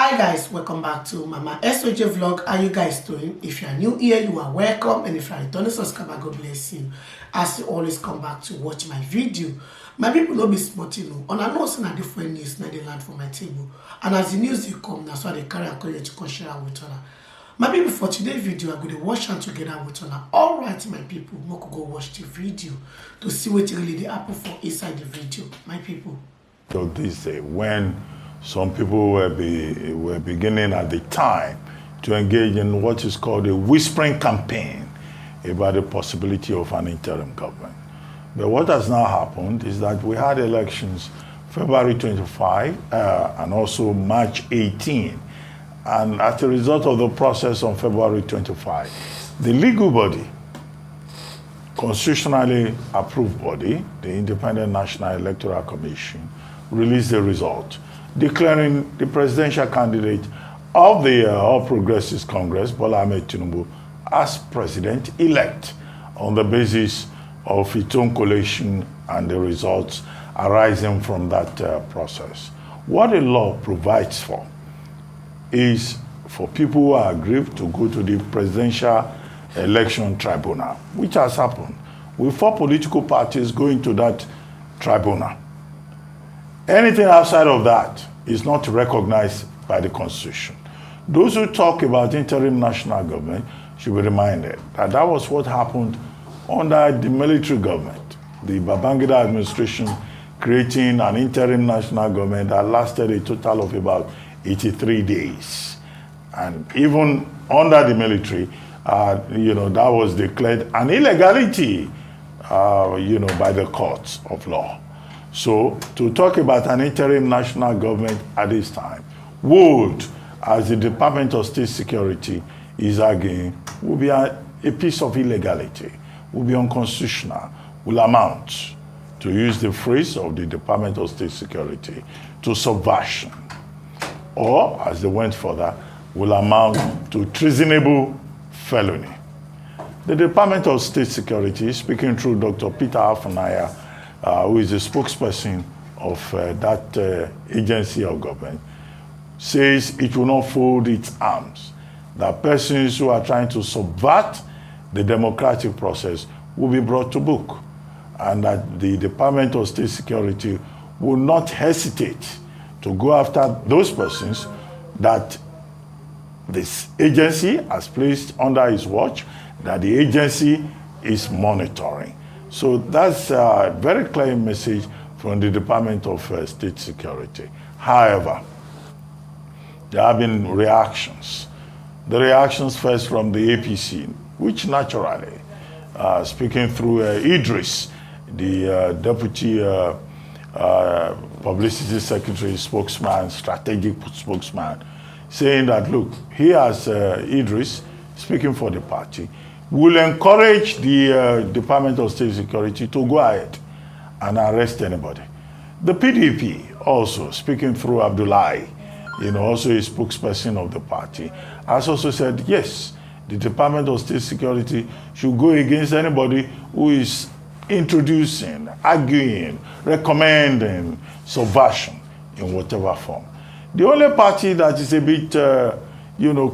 Hi guys, welcome back to Mama SOJ vlog. How you guys doing? If you are new here, you are welcome, and if you are a returning subscriber, God bless you. As you always come back to watch my video, my people no be smart, you know. And I know some different news now they land for my table, and as the news they come, that's why they carry and call you to come share with her. My people, for today's video, I'm going to watch and together with her. All right, my people, we could go watch the video to see what really the happen for inside the video, my people. So this when some people were beginning at the time to engage in what is called a whispering campaign about the possibility of an interim government. But what has now happened is that we had elections February 25 and also March 18. And as a result of the process on February 25, the legal body, constitutionally approved body, the Independent National Electoral Commission, released the result, declaring the presidential candidate of the All Progressives Congress, Bola Ahmed Tinubu, as president-elect on the basis of its own collation and the results arising from that process. What the law provides for is for people who are aggrieved to go to the Presidential Election Tribunal, which has happened, with 4 political parties going to that tribunal. Anything outside of that is not recognized by the Constitution. Those who talk about interim national government should be reminded that that was what happened under the military government, the Babangida administration creating an interim national government that lasted a total of about 83 days. And even under the military, that was declared an illegality, by the courts of law. So to talk about an interim national government at this time would, as the Department of State Security is arguing, would be a piece of illegality, would be unconstitutional, will amount, to use the phrase of the Department of State Security, to subversion. Or, as they went further, will amount to treasonable felony. The Department of State Security, speaking through Dr. Peter Afunaya, who is the spokesperson of that agency of government, says it will not fold its arms, that persons who are trying to subvert the democratic process will be brought to book, and that the Department of State Security will not hesitate to go after those persons that this agency has placed under his watch, that the agency is monitoring. So that's a very clear message from the Department of State Security. However, there have been reactions. The reactions first from the APC, which naturally, speaking through Idris, the Deputy Publicity Secretary spokesman, strategic spokesman, saying that, look, he as Idris, speaking for the party, will encourage the Department of State Security to go ahead and arrest anybody. The PDP also, speaking through Abdullahi, also a spokesperson of the party, has also said, yes, the Department of State Security should go against anybody who is introducing, arguing, recommending subversion in whatever form. The only party that is a bit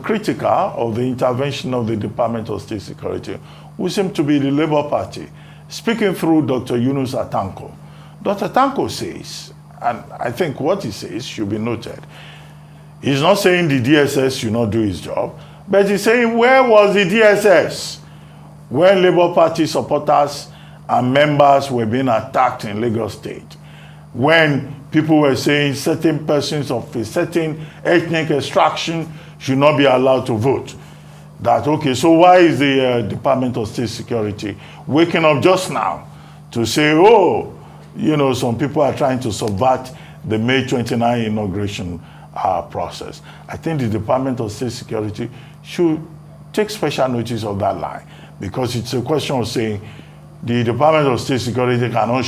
critical of the intervention of the Department of State Security would seem to be the Labour Party. Speaking through Dr. Yunus Atanko, Dr. Atanko says, and I think what he says should be noted, he's not saying the DSS should not do his job, but he's saying, where was the DSS when Labour Party supporters and members were being attacked in Lagos State? When people were saying certain persons of a certain ethnic extraction should not be allowed to vote. That, okay, so why is the Department of State Security waking up just now to say, some people are trying to subvert the May 29 inauguration process? I think the Department of State Security should take special notice of that lie, because it's a question of saying the Department of State Security cannot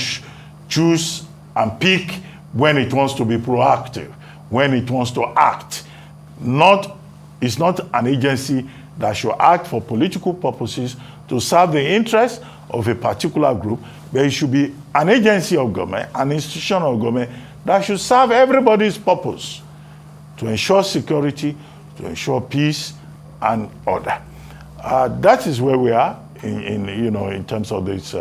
choose and pick when it wants to be proactive, when it wants to act. It's not an agency that should act for political purposes to serve the interests of a particular group, but it should be an agency of government, an institution of government that should serve everybody's purpose, to ensure security, to ensure peace and order. That is where we are in terms of this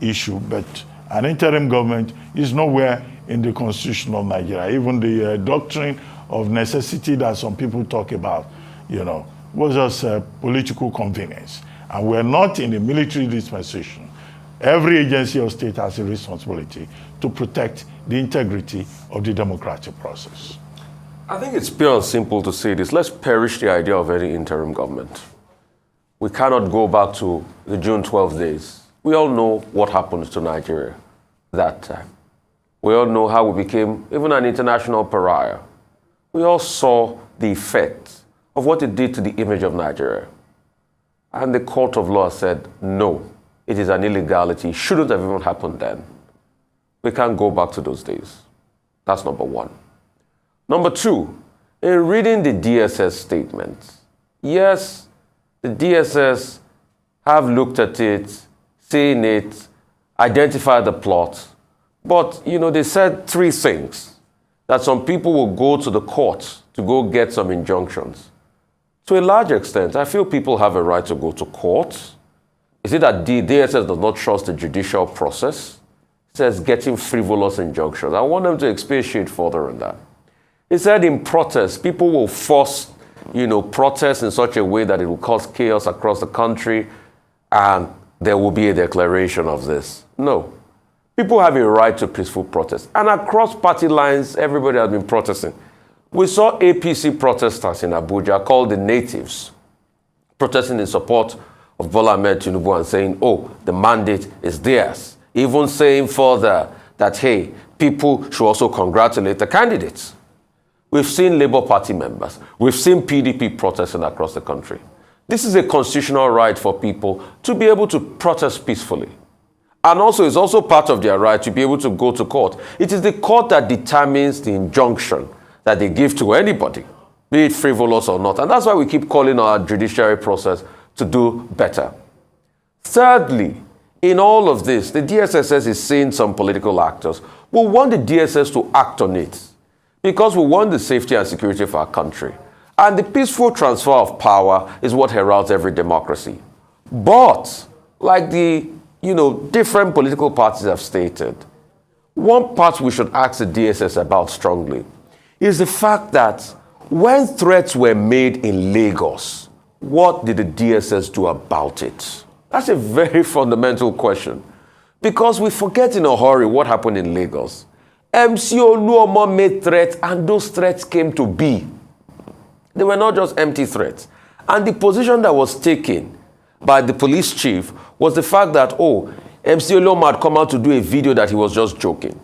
issue. But an interim government is nowhere in the constitution of Nigeria. Even the doctrine of necessity that some people talk about, was just political convenience. And we're not in a military dispensation. Every agency of state has a responsibility to protect the integrity of the democratic process. I think it's pure and simple to say this. Let's perish the idea of any interim government. We cannot go back to the June 12 days. We all know what happened to Nigeria that time. We all know how we became even an international pariah. We all saw the effect of what it did to the image of Nigeria. And the court of law said, no, it is an illegality. It shouldn't have even happened then. We can't go back to those days. That's number one. Number two, in reading the DSS statement, yes, the DSS have looked at it, seen it, identified the plot, but, they said three things. That some people will go to the court to go get some injunctions. To a large extent, I feel people have a right to go to court. Is it that the DSS does not trust the judicial process? It says getting frivolous injunctions. I want them to expatiate further on that. It said in protest, people will force, protest in such a way that it will cause chaos across the country and there will be a declaration of this. No. People have a right to peaceful protest. And across party lines, everybody has been protesting. We saw APC protesters in Abuja called the Natives, protesting in support of Bola Ahmed Tinubu and saying, oh, the mandate is theirs. Even saying further that, hey, people should also congratulate the candidates. We've seen Labour Party members. We've seen PDP protesting across the country. This is a constitutional right for people to be able to protest peacefully. And also, it's also part of their right to be able to go to court. It is the court that determines the injunction that they give to anybody, be it frivolous or not. And that's why we keep calling our judiciary process to do better. Thirdly, in all of this, the DSS is seeing some political actors. We want the DSS to act on it because we want the safety and security of our country. And the peaceful transfer of power is what heralds every democracy. But, like the different political parties have stated, one part we should ask the DSS about strongly is the fact that when threats were made in Lagos, what did the DSS do about it? That's a very fundamental question. Because we forget in a hurry what happened in Lagos. MC Oluomo made threats and those threats came to be. They were not just empty threats. And the position that was taken by the police chief was the fact that, MC Oluomo had come out to do a video that he was just joking.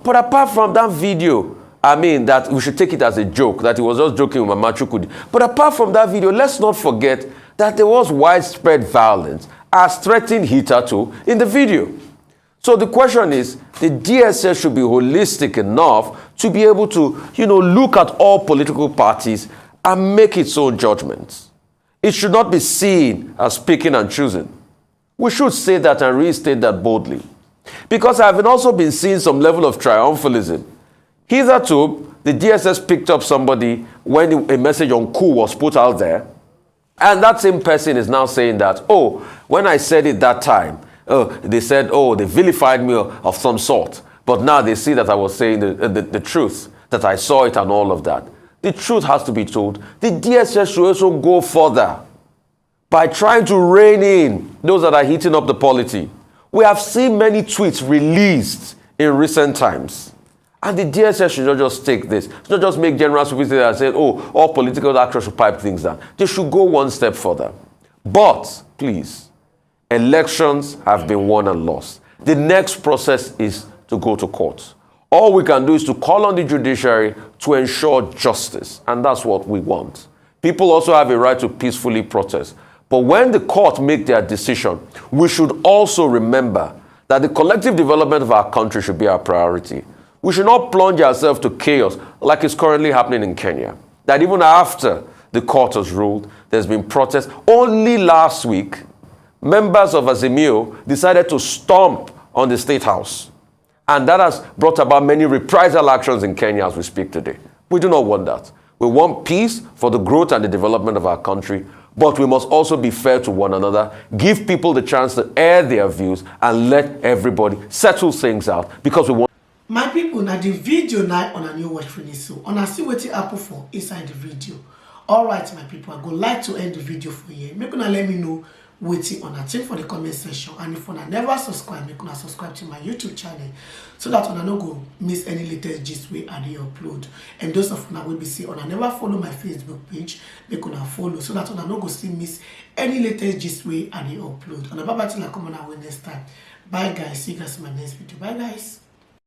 But apart from that video, that we should take it as a joke, that he was just joking with Mama Chukwudi. But apart from that video, let's not forget that there was widespread violence as threatened hitherto in the video. So the question is, the DSS should be holistic enough to be able to, look at all political parties and make its own judgments. It should not be seen as picking and choosing. We should say that and restate that boldly. Because I've also been seeing some level of triumphalism. Hitherto, the DSS picked up somebody when a message on coup was put out there. And that same person is now saying that, when I said it that time, they said, they vilified me of some sort. But now they see that I was saying the truth, that I saw it and all of that. The truth has to be told. The DSS should also go further by trying to rein in those that are heating up the polity. We have seen many tweets released in recent times. And the DSS should not just take this. Should not just make general stupidity and say, all political actors should pipe things down. They should go one step further. But, please, elections have been won and lost. The next process is to go to court. All we can do is to call on the judiciary to ensure justice. And that's what we want. People also have a right to peacefully protest. But when the court make their decision, we should also remember that the collective development of our country should be our priority. We should not plunge ourselves to chaos like is currently happening in Kenya. That even after the court has ruled, there's been protests. Only last week, members of Azimio decided to stomp on the State House. And that has brought about many reprisal actions in Kenya as we speak today. We do not want that. We want peace for the growth and the development of our country, but we must also be fair to one another, give people the chance to air their views, and let everybody settle things out, because we want. My people, now the video now on a new watch finish, so on a see what it happen for inside the video. All right, my people, I go like to end the video for you. Make una let me know waiting on a thing for the comment section, and if una never subscribe, make una subscribe to my YouTube channel so that una no go miss any latest gist wey I dey upload. And those of una will be see una never follow my Facebook page, make una follow so that una no go still miss any latest gist wey I dey upload. And bye bye till I come on our next time. Bye guys, see you guys in my next video. Bye guys.